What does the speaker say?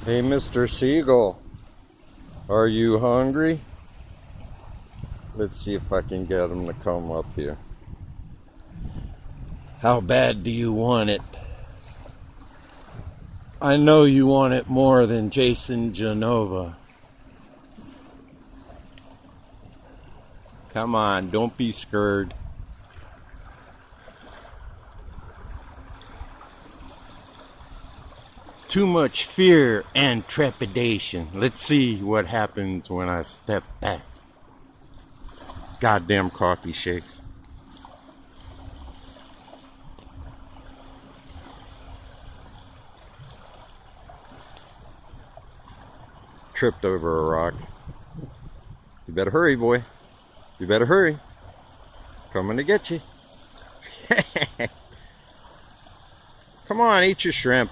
Hey, Mr. Seagull, are you hungry? Let's see if I can get him to come up here. How bad do you want it? I know you want it more than Jason Genova. Come on, don't be scared. Too much fear and trepidation. Let's see what happens when I step back. Goddamn coffee shakes. Tripped over a rock. You better hurry, boy. You better hurry. Coming to get you. Come on, eat your shrimp.